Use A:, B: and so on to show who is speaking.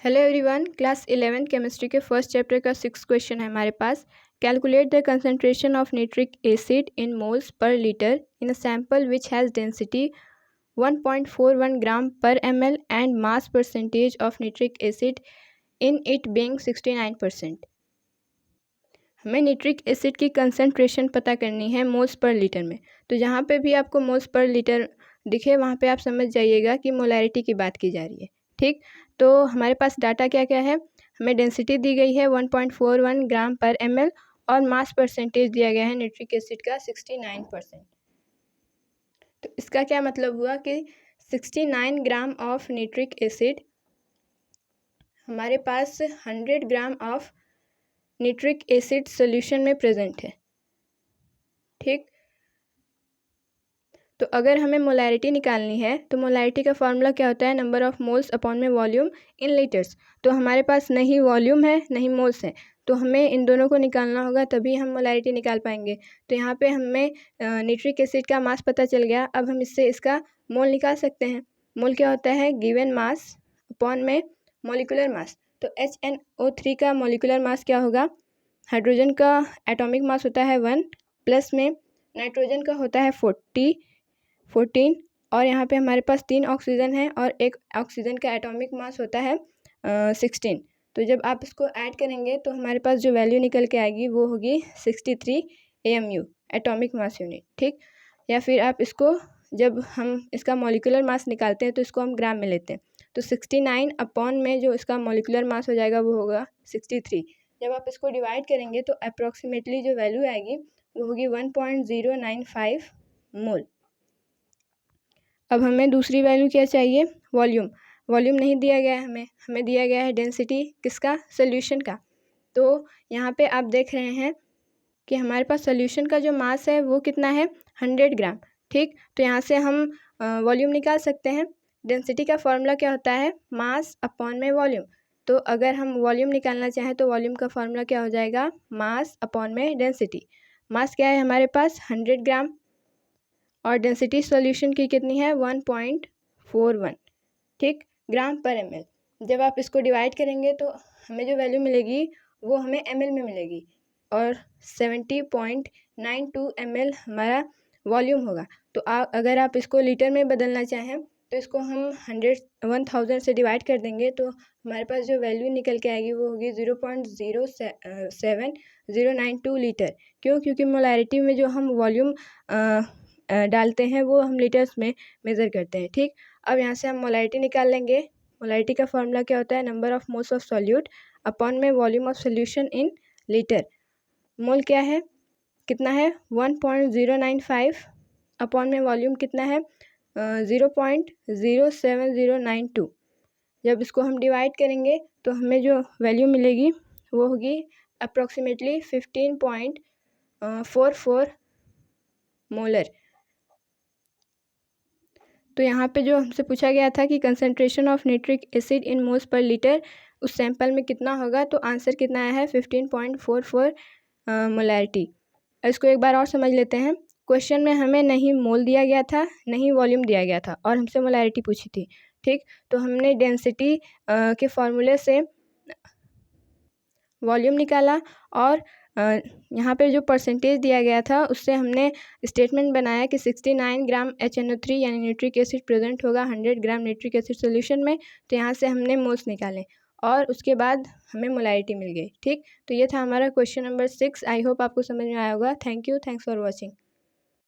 A: Hello everyone, class 11 chemistry के first chapter का 6 question है हमारे पास। Calculate the concentration of nitric acid in moles per litre in a sample which has density 1.41 gram per ml and mass percentage of nitric acid in it being 69%। हमें nitric acid की concentration पता करनी है moles per litre में। तो जहाँ पे भी आपको मोल्स पर लीटर दिखे वहाँ पे आप समझ जाइएगा कि मोलैरिटी की बात की जा रही है। ठीक, तो हमारे पास डाटा क्या क्या है। हमें डेंसिटी दी गई है 1.41 ग्राम पर ml और मास परसेंटेज दिया गया है नाइट्रिक एसिड का 69%। तो इसका क्या मतलब हुआ कि 69 ग्राम ऑफ नाइट्रिक एसिड हमारे पास 100 gram of nitric acid solution में प्रेजेंट है। ठीक, तो अगर हमें मोलैरिटी निकालनी है तो मोलैरिटी का फार्मूला क्या होता है, नंबर ऑफ मोल्स अपॉन में वॉल्यूम इन लीटर्स। तो हमारे पास नहीं वॉल्यूम है नहीं मोल्स है, तो हमें इन दोनों को निकालना होगा तभी हम मोलैरिटी निकाल पाएंगे। तो यहाँ पे हमें नाइट्रिक एसिड का मास पता चल गया। अब हम इससे इसका मोल निकाल सकते हैं। मोल क्या होता है, गिवन मास अपॉन में मॉलिक्यूलर मास। तो HNO3 का मॉलिक्यूलर मास क्या होगा, हाइड्रोजन का एटॉमिक मास होता है 1 प्लस में नाइट्रोजन का होता है 14 और यहाँ पे हमारे पास 3 ऑक्सीजन है और एक ऑक्सीजन का एटॉमिक मास होता है 16। तो जब आप इसको ऐड करेंगे तो हमारे पास जो वैल्यू निकल के आएगी वो होगी 63 AMU एटॉमिक मास यूनिट। ठीक, या फिर आप इसको जब हम इसका मॉलिक्यूलर मास निकालते हैं तो इसको हम ग्राम में लेते हैं। तो 69 अपॉन में जो इसका मॉलिक्यूलर मास हो जाएगा वो होगा 63। जब आप इसको डिवाइड करेंगे तो अप्रॉक्सीमेटली जो वैल्यू आएगी वो होगी 1.095 मोल। अब हमें दूसरी वैल्यू क्या चाहिए, वॉल्यूम। वॉल्यूम नहीं दिया गया है हमें दिया गया है डेंसिटी किसका, सोल्यूशन का। तो यहाँ पे आप देख रहे हैं कि हमारे पास सोल्यूशन का जो मास है वो कितना है, 100 ग्राम। ठीक, तो यहाँ से हम वॉल्यूम निकाल सकते हैं। डेंसिटी का फॉर्मूला क्या होता है, मास अपॉन में वॉल्यूम। तो अगर हम वॉल्यूम निकालना चाहें तो वॉल्यूम का फॉर्मूला क्या हो जाएगा, मास अपॉन में डेंसिटी। मास क्या है हमारे पास 100 ग्राम और डेंसिटी सॉल्यूशन की कितनी है 1.41। ठीक, ग्राम पर ml। जब आप इसको डिवाइड करेंगे तो हमें जो वैल्यू मिलेगी वो हमें ml में मिलेगी और 70.92 ml हमारा वॉल्यूम होगा। तो अगर आप इसको लीटर में बदलना चाहें तो इसको हम 1000 से डिवाइड कर देंगे तो हमारे पास जो वैल्यू निकल के आएगी वो होगी 0.07092 लीटर। क्यों, क्योंकि मोलैरिटी में जो हम वॉल्यूम डालते हैं वो हम लीटर्स में मेज़र करते हैं। ठीक, अब यहाँ से हम मोलैरिटी निकाल लेंगे। मोलैरिटी का फॉर्मूला क्या होता है, number of moles of solute upon में volume of solution in litre. Mole क्या है, कितना है 1.095 अपॉन में वॉल्यूम कितना है 0.07092। जब इसको हम डिवाइड करेंगे तो हमें जो वैल्यू मिलेगी वो होगी अप्रॉक्सीमेटली 15.44 मोलर। तो यहाँ पे जो हमसे पूछा गया था कि concentration of nitric acid in moles per litre उस सैंपल में कितना होगा, तो आंसर कितना आया है 15.44 मोलैरिटी। इसको एक बार और समझ लेते हैं। क्वेश्चन में हमें नहीं मोल दिया गया था नहीं वॉल्यूम दिया गया था और हमसे मोलैरिटी पूछी थी। ठीक, तो हमने डेंसिटी के फॉर्मूले से वॉल्यूम निकाला और यहाँ पे जो परसेंटेज दिया गया था उससे हमने स्टेटमेंट बनाया कि 69 ग्राम HNO3 यानी नाइट्रिक एसिड प्रेजेंट होगा 100 ग्राम नाइट्रिक एसिड सोल्यूशन में। तो यहाँ से हमने मोल्स निकाले और उसके बाद हमें मोलैरिटी मिल गई। ठीक, तो ये था हमारा क्वेश्चन नंबर 6। आई होप आपको समझ में आया होगा। Thank you, thanks for watching.